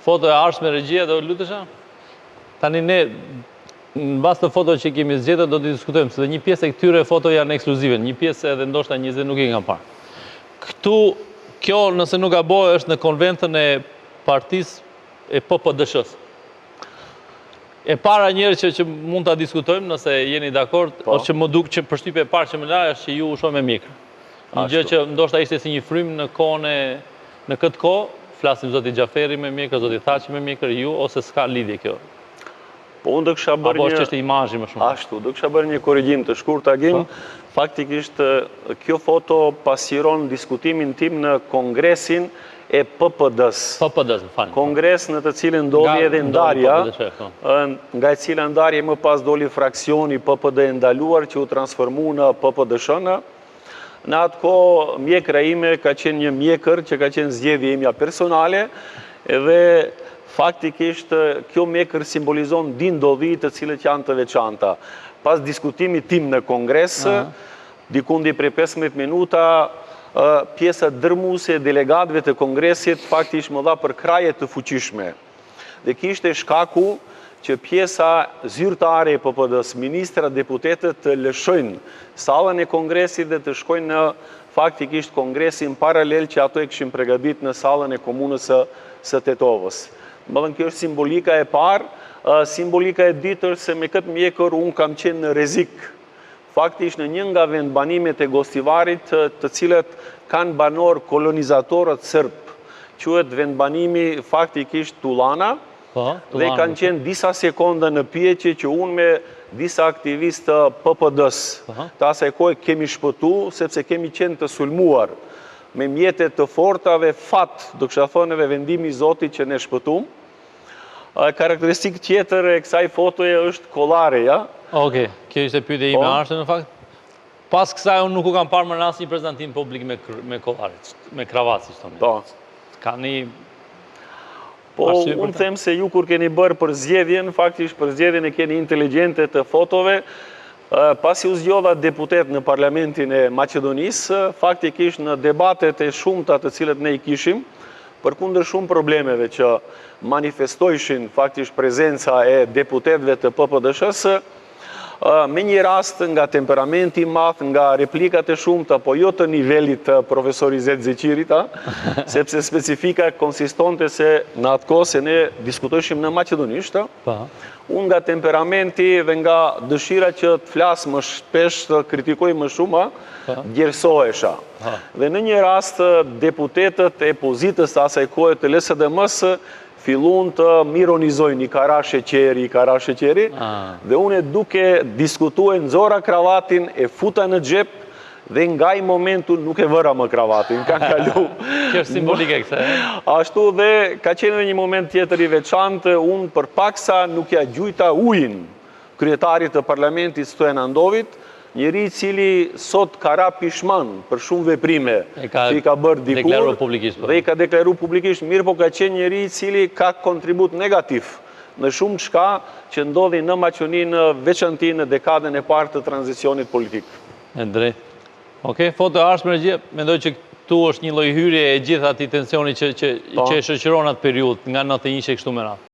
Foto e arshme regjia do lutesha? Tani ne, në bas të foto që kemi zgjedhur, do të diskutojmë, se një pjesë e këtyre foto janë ekskluzive, një pjesë edhe ndoshta njerëzit nuk i kanë parë. Këtu, kjo nëse nuk gaboj është në konventën e partisë e PPDSH-s. E para njerë që mund ta diskutojmë, nëse jeni dakord, është që më duk që përshtypje e parë që më la është që ju u shoh me mjekër. Një gjë që ndoshta ishte si një frym në këtë kohë, flasim zoti Xhaferi me mjekër, zoti Thaçi me mjekër, ju ose s'ka lidhje kjo? Po unë do kisha bërë apo është çështje imazhi më shumë? Ashtu, do kisha bërë një korrigjim të shkurtë agim. Faktikisht kjo foto pasqyron diskutimin tim në kongresin e PPD-s. PPD-s, më falni. Kongres në të cilin ndodhi edhe ndarja, nga e cila ndarje më pas doli fraksioni PPD e ndaluar që u transformu në PPDSH-n. Në atë kohë mjekra ime ka qenë një mjekër që ka qenë zgjedhje imja personale, edhe faktikisht kjo mjekër simbolizon di ndodhi të cilët janë të veçanta. Pas diskutimit tim në kongres, dikundi prej 15 minuta, pjesa dërmuese e delegatëve të kongresit faktikisht më dha për kraje të fuqishme. Dhe kishte shkaku që pjesa zyrtare e PPD-s, ministra, deputetët të lëshojnë sallën e kongresit dhe të shkojnë në faktikisht kongresin paralel që ato e këshin përgatit në sallën e komunës së Tetovës. Më dhënë kjo është simbolika e parë, simbolika e dytër se me këtë mjekër unë kam qenë në rrezik. Faktikisht në një nga vendbanimet e Gostivarit të cilët kanë banor kolonizatorët sërb, quhet vendbanimi faktikisht Tullana, dhe kanë qenë disa sekonda në pjeqe që unë me disa aktivistë PPD-s të asaj kohë kemi shpëtu, sepse kemi qenë të sulmuar me mjetet të fortave fat, do kësha thoneve vendimi i Zotit që ne shpëtum. Karakteristikë tjetër e kësaj fotoje është kollare, ja? Oke, kjo ishte pyetja ime arshte në fakt. Pas kësaj unë nuk u kam parë më në asnjë prezantim publik me kollare, me kravatë, si thonë. Po. Ka një Po, unë them se ju kur keni bërë për zgjedhjen, faktisht për zgjedhjen e keni inteligente të fotove, pasi u zgjodha deputet në parlamentin e Maqedonisë, faktikisht në debatet e shumta të cilët ne i kishim, përkundër shumë problemeve që manifestojshin faktisht prezenca e deputetëve të PPDSH-s, me një rast nga temperamenti madh, nga replikat e shumta, po jo të nivelit profesori Zet Zeqirit, sepse specifika konsistonte se në atë kohë se ne diskutojshim në maqedonisht, unë nga temperamenti dhe nga dëshira që të flas më shpesh, të kritikoj më shumë, djersohesha. Dhe në një rast deputetët e pozitës të asaj kohë të LSDM-s fillun të mironizojnë i kara sheqeri, dhe unë duke diskutuar nxora kravatin, e futa në xhep, dhe nga i momentu nuk e vëra më kravatin, ka kalu. Kjo është simbolike kësa, Ashtu dhe ka qenë një moment tjetër i veçantë, unë për paksa nuk ja gjujta ujin kryetarit të parlamentit Stojan Andovit, njëri cili sot ka ra pishman për shumë veprime që i ka bërë dikur dhe i ka deklaru publikisht, mirë po ka qenë njëri cili ka kontribut negativ në shumë çka që ndodhi në Maqedoni në veçanti në dekadën e parë të tranzicionit politik. E drejt. Oke, foto e arshme regjia, mendoj që këtu është një lloj hyrje e gjithë atij tensioni që e shoqëron atë periudhë nga 91 e kështu me radhë.